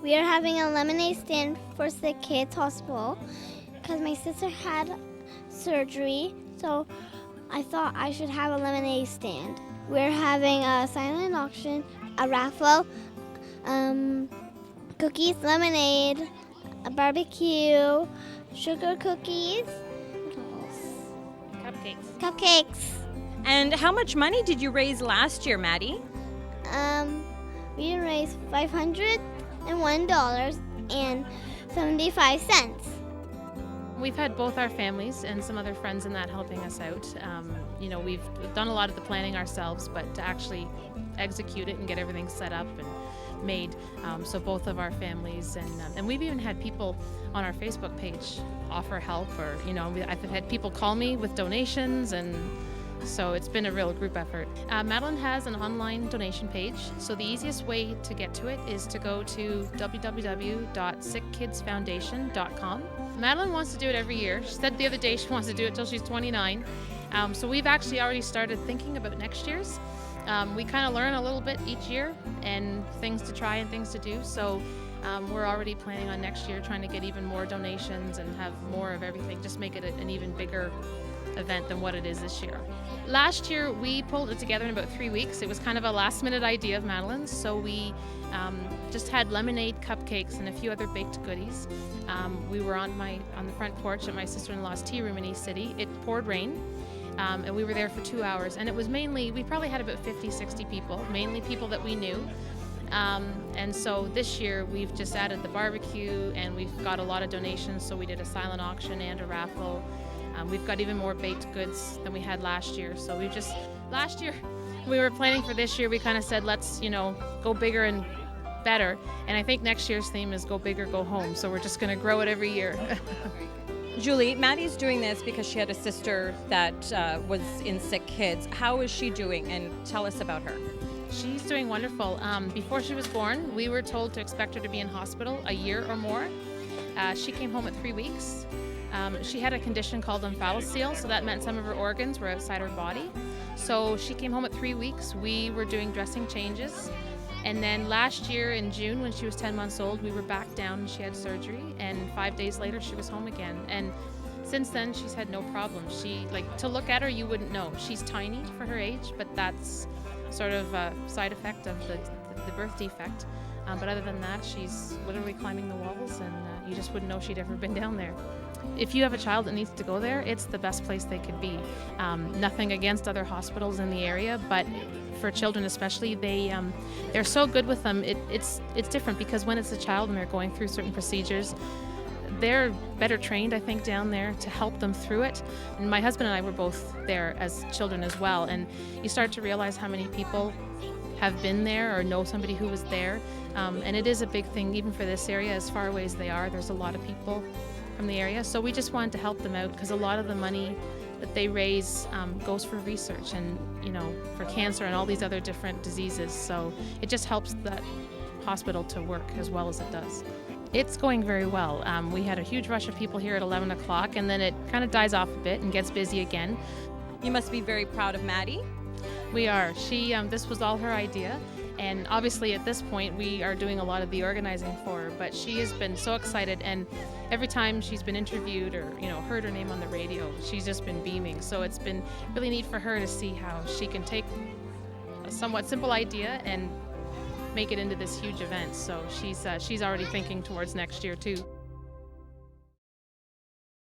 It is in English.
We are having a lemonade stand for SickKids Hospital because my sister had surgery, so I thought I should have a lemonade stand. We're having a silent auction, a raffle, cookies, lemonade, a barbecue, sugar cookies, cupcakes. And how much money did you raise last year, Maddie? We raised $501.75. We've had both our families and some other friends in that helping us out. We've done a lot of the planning ourselves, but to actually execute it and get everything set up and made, so both of our families, and we've even had people on our Facebook page offer help, or I've had people call me with donations, and so it's been a real group effort. Madeline has an online donation page, so the easiest way to get to it is to go to www.sickkidsfoundation.com. Madeline wants to do it every year. She said the other day she wants to do it till she's 29. So we've actually already started thinking about next year's. We kind of learn a little bit each year and things to try and things to do. So we're already planning on next year trying to get even more donations and have more of everything, just make it an even bigger event than what it is this year. Last year we pulled it together in about 3 weeks. It was kind of a last minute idea of Madeline's, so we just had lemonade, cupcakes, and a few other baked goodies. We were on the front porch at my sister-in-law's tea room in East City. It poured rain, and we were there for 2 hours, and it was mainly, we probably had about 50-60 people, mainly people that we knew. And so this year we've just added the barbecue, and we've got a lot of donations, so we did a silent auction and a raffle. We've got even more baked goods than we had last year. So last year we were planning for this year, we kind of said, let's, go bigger and better. And I think next year's theme is go big or go home. So we're just going to grow it every year. Julie, Maddie's doing this because she had a sister that was in SickKids. How is she doing? And tell us about her. She's doing wonderful. Before she was born, we were told to expect her to be in hospital a year or more. She came home at 3 weeks. She had a condition called omphalocele, so that meant some of her organs were outside her body. So she came home at 3 weeks. We were doing dressing changes. And then last year in June, when she was 10 months old, we were back down and she had surgery. And 5 days later, she was home again. And since then, she's had no problems. To look at her, you wouldn't know. She's tiny for her age, but that's sort of a side effect of the birth defect. But other than that, she's literally climbing the walls, and you just wouldn't know she'd ever been down there. If you have a child that needs to go there, it's the best place they could be. Nothing against other hospitals in the area, but for children especially, they're so good with them. It's different because when it's a child and they're going through certain procedures, they're better trained, I think, down there to help them through it. And my husband and I were both there as children as well, and you start to realize how many people have been there or know somebody who was there. And it is a big thing, even for this area, as far away as they are. There's a lot of people from the area, so we just wanted to help them out because a lot of the money that they raise goes for research and for cancer and all these other different diseases. So it just helps that hospital to work as well as it does. It's going very well. We had a huge rush of people here at 11 o'clock, and then it kind of dies off a bit and gets busy again. You must be very proud of Maddie. We are. This was all her idea. And obviously at this point we are doing a lot of the organizing for her, but she has been so excited, and every time she's been interviewed or heard her name on the radio, she's just been beaming. So it's been really neat for her to see how she can take a somewhat simple idea and make it into this huge event. So she's already thinking towards next year too.